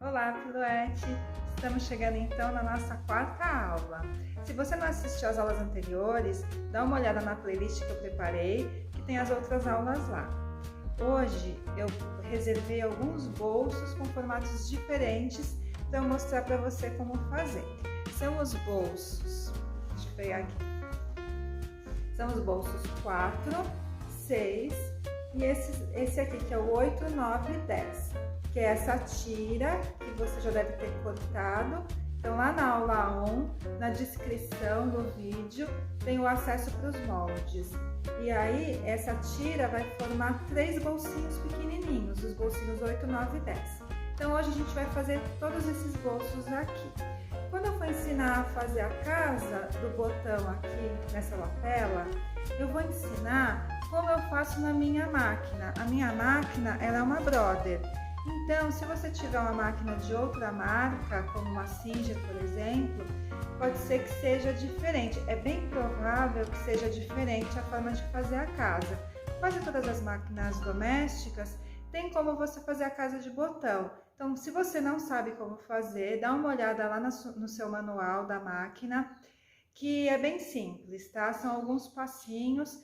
Olá, Piluete! Estamos chegando então na nossa quarta aula. Se você não assistiu às aulas anteriores, dá uma olhada na playlist que eu preparei, que tem as outras aulas lá. Hoje eu reservei alguns bolsos com formatos diferentes para eu mostrar para você como fazer. São os bolsos, deixa eu pegar aqui, são os bolsos 4, 6 e esse aqui que é o 8, 9 e 10. Que é essa tira que você já deve ter cortado. Então lá na aula 1, na descrição do vídeo, tem o acesso para os moldes. E aí essa tira vai formar 3 bolsinhos pequenininhos, os bolsinhos 8, 9 e 10. Então hoje a gente vai fazer todos esses bolsos aqui. Quando eu for ensinar a fazer a casa do botão aqui nessa lapela, eu vou ensinar como eu faço na minha máquina. A minha máquina ela é uma Brother. Então, se você tiver uma máquina de outra marca, como uma Singer, por exemplo, pode ser que seja diferente. É bem provável que seja diferente a forma de fazer a casa. Quase todas as máquinas domésticas tem como você fazer a casa de botão. Então, se você não sabe como fazer, dá uma olhada lá no seu manual da máquina, que é bem simples, tá? São alguns passinhos.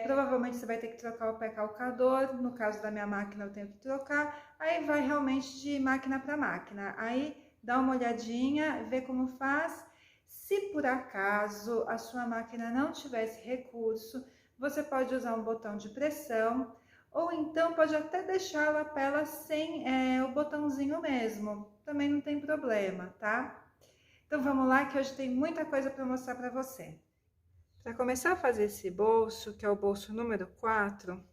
Provavelmente você vai ter que trocar o pé calcador, no caso da minha máquina eu tenho que trocar, aí vai realmente de máquina para máquina, aí dá uma olhadinha, vê como faz. Se por acaso a sua máquina não tivesse recurso, você pode usar um botão de pressão, ou então pode até deixar a lapela sem o botãozinho mesmo, também não tem problema, tá? Então vamos lá que hoje tem muita coisa para mostrar para você. Para começar a fazer esse bolso, que é o bolso número 4,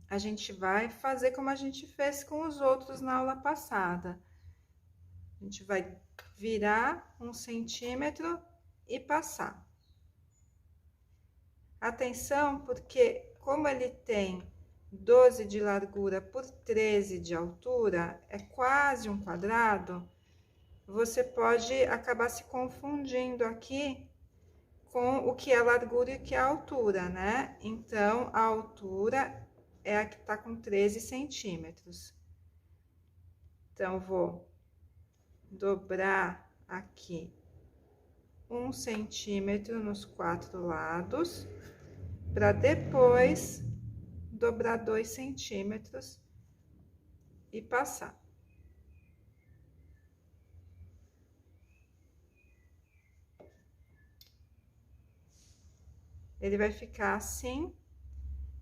a gente vai fazer como a gente fez com os outros na aula passada. A gente vai virar 1 centímetro e passar. Atenção, porque como ele tem 12 de largura por 13 de altura, é quase um quadrado, você pode acabar se confundindo aqui com o que é largura e o que é altura, né? Então, a altura é a que tá com 13 centímetros. Então, vou dobrar aqui 1 centímetro nos 4 lados, para depois dobrar 2 centímetros e passar. Ele vai ficar assim,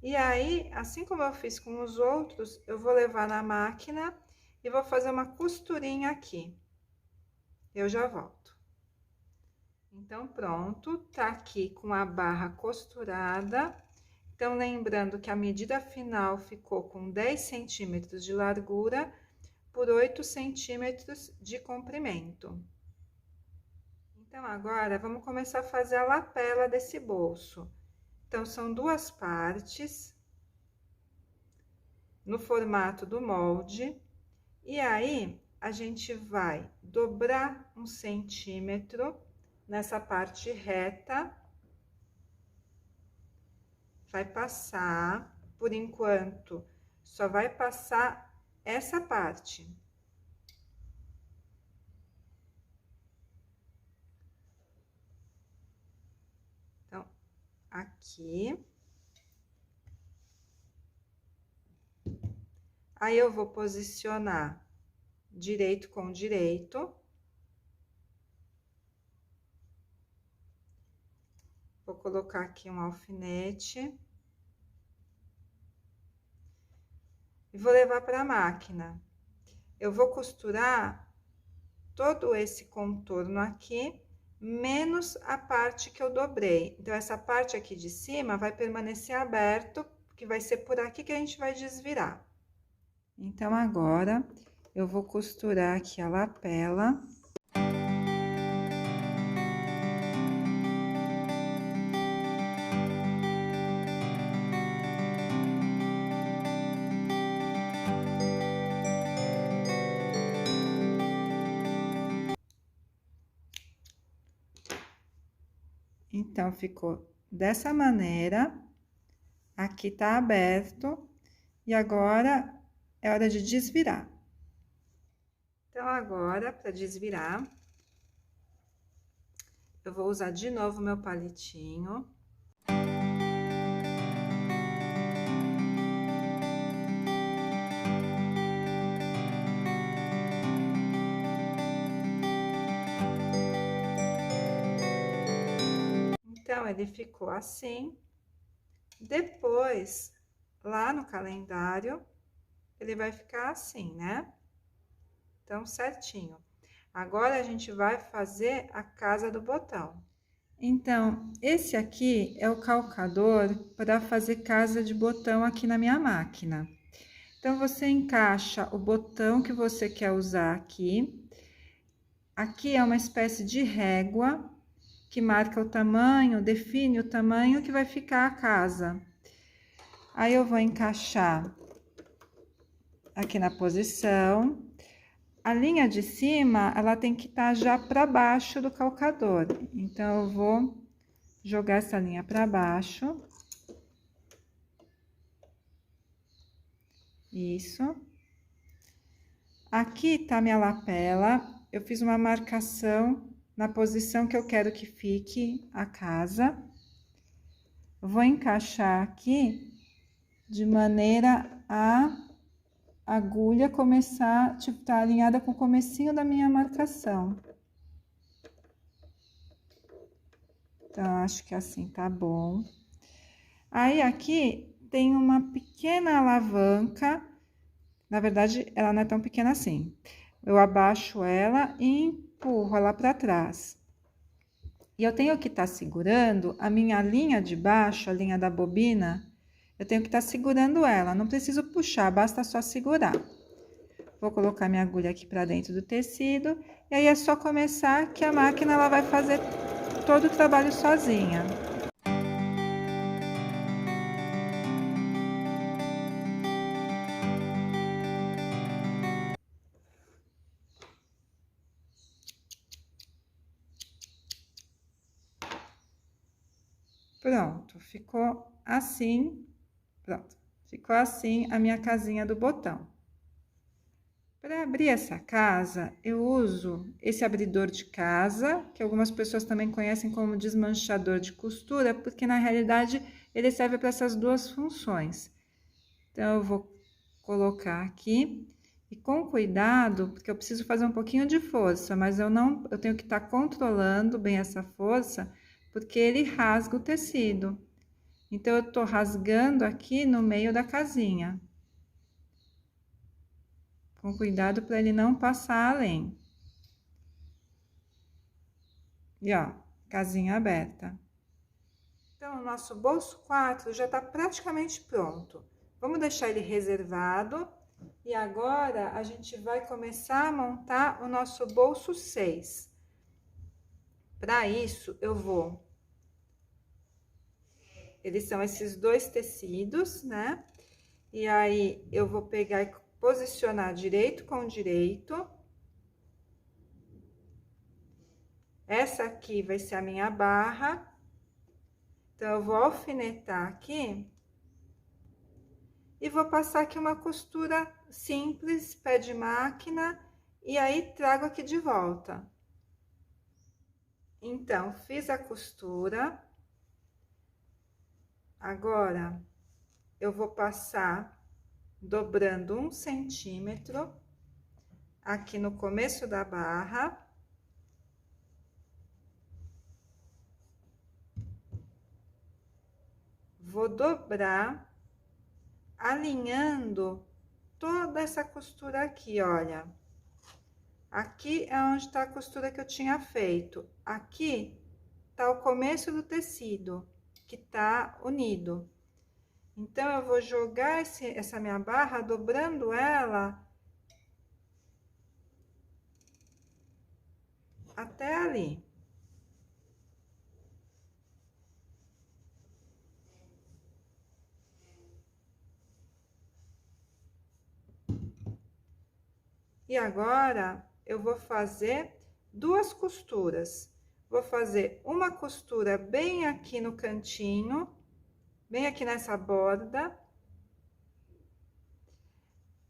e aí, assim como eu fiz com os outros, eu vou levar na máquina e vou fazer uma costurinha aqui. Eu já volto. Então, pronto, tá aqui com a barra costurada. Então, lembrando que a medida final ficou com 10 centímetros de largura por 8 centímetros de comprimento. Então, agora, vamos começar a fazer a lapela desse bolso. Então, são 2 partes, no formato do molde, e aí, a gente vai dobrar 1 centímetro nessa parte reta, vai passar, por enquanto, só vai passar essa parte. Aqui. Aí, eu vou posicionar direito com direito. Vou colocar aqui um alfinete. E vou levar para a máquina. Eu vou costurar todo esse contorno aqui, menos a parte que eu dobrei. Então, essa parte aqui de cima vai permanecer aberto, que vai ser por aqui que a gente vai desvirar. Então, agora, eu vou costurar aqui a lapela. Então, ficou dessa maneira, aqui tá aberto, e agora é hora de desvirar. Então, agora, para desvirar, eu vou usar de novo meu palitinho. Então, ele ficou assim. Depois, lá no calendário, ele vai ficar assim, né? Então, certinho. Agora, a gente vai fazer a casa do botão. Então, esse aqui é o calcador para fazer casa de botão aqui na minha máquina. Então, você encaixa o botão que você quer usar aqui. Aqui é uma espécie de régua que marca o tamanho, define o tamanho que vai ficar a casa. Aí, eu vou encaixar aqui na posição. A linha de cima, ela tem que estar já para baixo do calcador. Então, eu vou jogar essa linha para baixo. Isso. Aqui tá minha lapela. Eu fiz uma marcação na posição que eu quero que fique a casa. Vou encaixar aqui de maneira a agulha começar, tipo, tá alinhada com o comecinho da minha marcação. Então, acho que assim tá bom. Aí, aqui tem uma pequena alavanca. Na verdade, ela não é tão pequena assim. Eu abaixo ela e empurro ela para trás. E eu tenho que estar segurando a minha linha de baixo, a linha da bobina, eu tenho que estar segurando ela, não preciso puxar, basta só segurar. Vou colocar minha agulha aqui para dentro do tecido, e aí é só começar que a máquina ela vai fazer todo o trabalho sozinha. Pronto, ficou assim, pronto, ficou assim a minha casinha do botão. Para abrir essa casa, eu uso esse abridor de casa, que algumas pessoas também conhecem como desmanchador de costura, porque na realidade ele serve para essas duas funções. Então, eu vou colocar aqui e com cuidado, porque eu preciso fazer um pouquinho de força, mas eu tenho que estar controlando bem essa força, porque ele rasga o tecido. Então, eu tô rasgando aqui no meio da casinha. Com cuidado para ele não passar além. E ó, casinha aberta. Então, o nosso bolso 4 já tá praticamente pronto. Vamos deixar ele reservado. E agora, a gente vai começar a montar o nosso bolso 6. Para isso, eu vou... Eles são esses dois tecidos, né? E aí, eu vou pegar e posicionar direito com direito. Essa aqui vai ser a minha barra. Então, eu vou alfinetar aqui. E vou passar aqui uma costura simples, pé de máquina, e aí trago aqui de volta. Então, fiz a costura. Agora, eu vou passar dobrando 1 centímetro aqui no começo da barra. Vou dobrar, alinhando toda essa costura aqui, olha. Aqui é onde tá a costura que eu tinha feito. Aqui tá o começo do tecido, que tá unido. Então, eu vou jogar essa minha barra, dobrando ela até ali. E agora, eu vou fazer 2 costuras. Vou fazer uma costura bem aqui no cantinho, bem aqui nessa borda.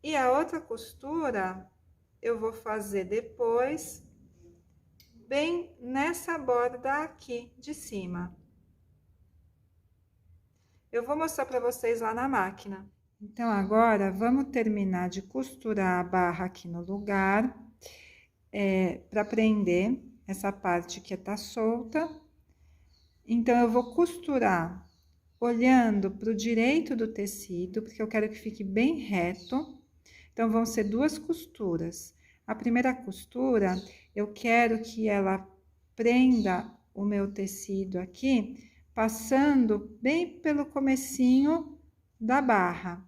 E a outra costura eu vou fazer depois, bem nessa borda aqui de cima. Eu vou mostrar para vocês lá na máquina. Então, agora, vamos terminar de costurar a barra aqui no lugar, para prender essa parte que tá solta. Então, eu vou costurar olhando para o direito do tecido, porque eu quero que fique bem reto. Então, vão ser 2 costuras. A primeira costura, eu quero que ela prenda o meu tecido aqui, passando bem pelo comecinho da barra.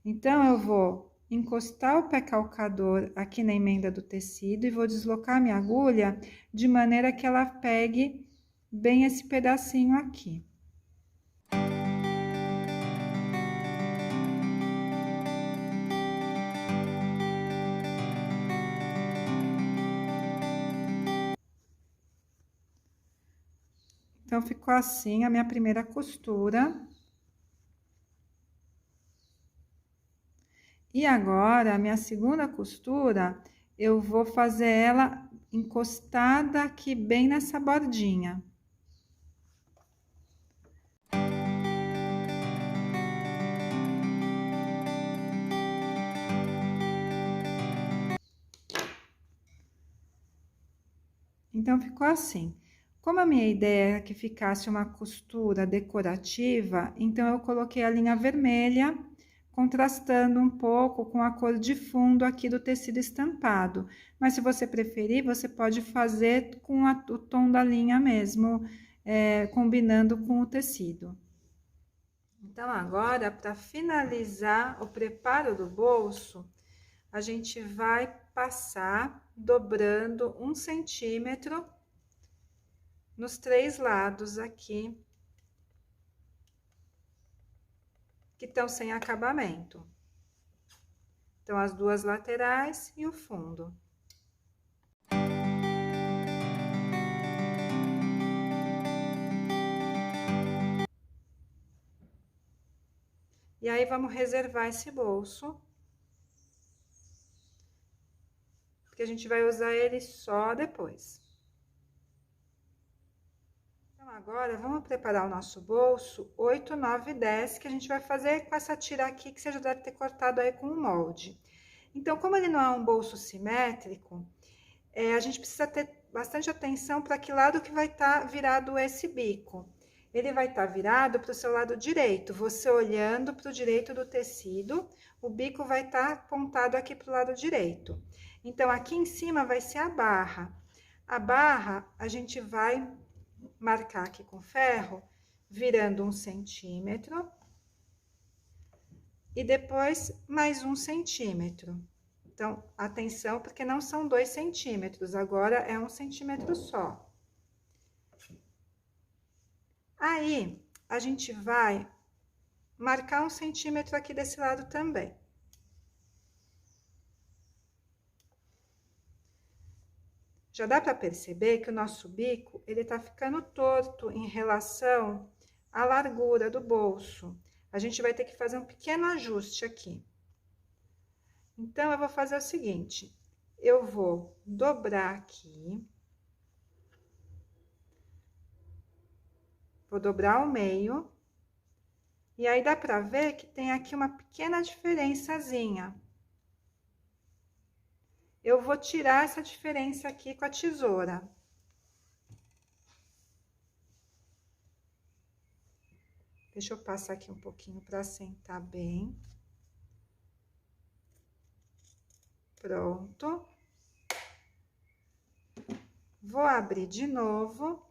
Então, eu vou encostar o pé calcador aqui na emenda do tecido e vou deslocar minha agulha de maneira que ela pegue bem esse pedacinho aqui. Então, ficou assim a minha primeira costura. E agora, a minha segunda costura, eu vou fazer ela encostada aqui bem nessa bordinha. Então, ficou assim. Como a minha ideia é que ficasse uma costura decorativa, então eu coloquei a linha vermelha, contrastando um pouco com a cor de fundo aqui do tecido estampado. Mas se você preferir, você pode fazer com o tom da linha mesmo, combinando com o tecido. Então, agora, para finalizar o preparo do bolso, a gente vai passar dobrando 1 centímetro nos 3 lados aqui, que estão sem acabamento. Então, as 2 laterais e o fundo. E aí, vamos reservar esse bolso, porque a gente vai usar ele só depois. Então, agora, vamos preparar o nosso bolso 8, 9 e 10, que a gente vai fazer com essa tira aqui, que você já deve ter cortado aí com o molde. Então, como ele não é um bolso simétrico, a gente precisa ter bastante atenção para que lado que vai estar virado esse bico. Ele vai estar virado para o seu lado direito, você olhando para o direito do tecido, o bico vai estar apontado aqui para o lado direito. Então, aqui em cima vai ser a barra. A barra, a gente vai marcar aqui com ferro, virando 1 centímetro. E depois, mais 1 centímetro. Então, atenção, porque não são 2 centímetros, agora é 1 centímetro só. Aí, a gente vai marcar 1 centímetro aqui desse lado também. Já dá para perceber que o nosso bico, ele tá ficando torto em relação à largura do bolso. A gente vai ter que fazer um pequeno ajuste aqui. Então, eu vou fazer o seguinte, eu vou dobrar aqui. Vou dobrar ao meio. E aí, dá pra ver que tem aqui uma pequena diferençazinha. Eu vou tirar essa diferença aqui com a tesoura. Deixa eu passar aqui um pouquinho para assentar bem. Pronto. Vou abrir de novo.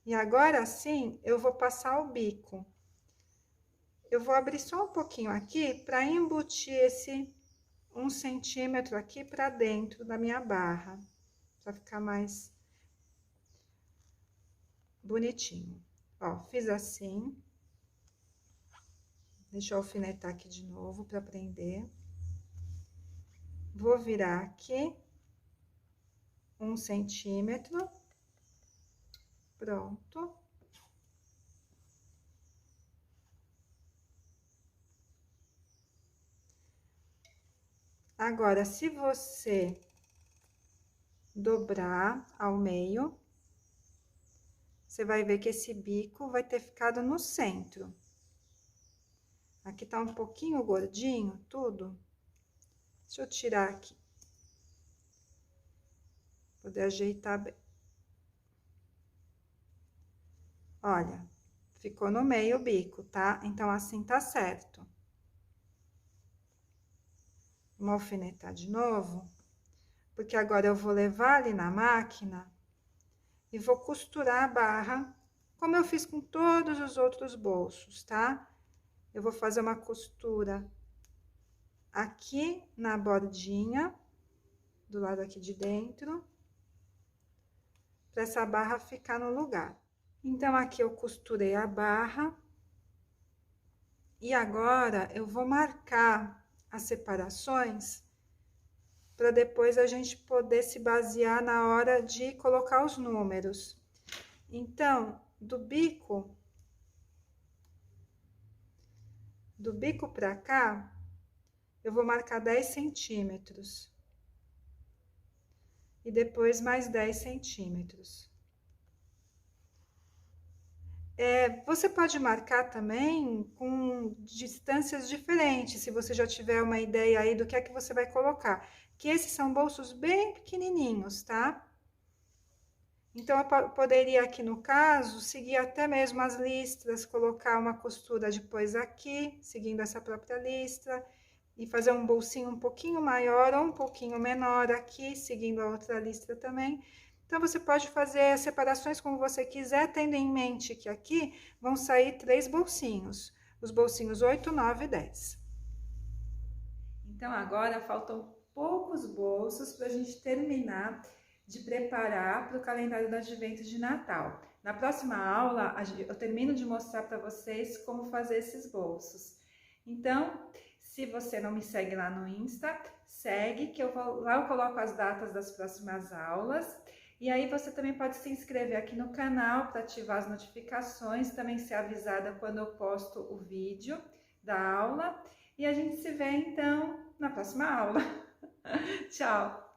E agora sim, eu vou passar o bico. Eu vou abrir só um pouquinho aqui para embutir esse 1 centímetro aqui para dentro da minha barra, para ficar mais bonitinho. Ó, fiz assim. Deixa eu alfinetar aqui de novo para prender. Vou virar aqui 1 centímetro. Pronto. Agora, se você dobrar ao meio, você vai ver que esse bico vai ter ficado no centro. Aqui tá um pouquinho gordinho, tudo. Deixa eu tirar aqui. Poder ajeitar bem. Olha, ficou no meio o bico, tá? Então, assim tá certo. Vou alfinetar de novo, porque agora eu vou levar ali na máquina e vou costurar a barra, como eu fiz com todos os outros bolsos, tá? Eu vou fazer uma costura aqui na bordinha, do lado aqui de dentro, para essa barra ficar no lugar. Então, aqui eu costurei a barra. E agora, eu vou marcar as separações para depois a gente poder se basear na hora de colocar os números. Então, do bico para cá, eu vou marcar 10 centímetros. E depois mais 10 centímetros. Você pode marcar também com distâncias diferentes, se você já tiver uma ideia aí do que é que você vai colocar. Que esses são bolsos bem pequenininhos, tá? Então, eu poderia aqui no caso, seguir até mesmo as listras, colocar uma costura depois aqui, seguindo essa própria listra, e fazer um bolsinho um pouquinho maior ou um pouquinho menor aqui, seguindo a outra listra também. Então, você pode fazer as separações como você quiser, tendo em mente que aqui vão sair 3 bolsinhos, os bolsinhos 8, 9 e 10. Então, agora faltam poucos bolsos para a gente terminar de preparar para o calendário do Advento de Natal. Na próxima aula, eu termino de mostrar para vocês como fazer esses bolsos. Então, se você não me segue lá no Insta, segue, que lá eu coloco as datas das próximas aulas. E aí você também pode se inscrever aqui no canal para ativar as notificações, também ser avisada quando eu posto o vídeo da aula. E a gente se vê então na próxima aula. Tchau!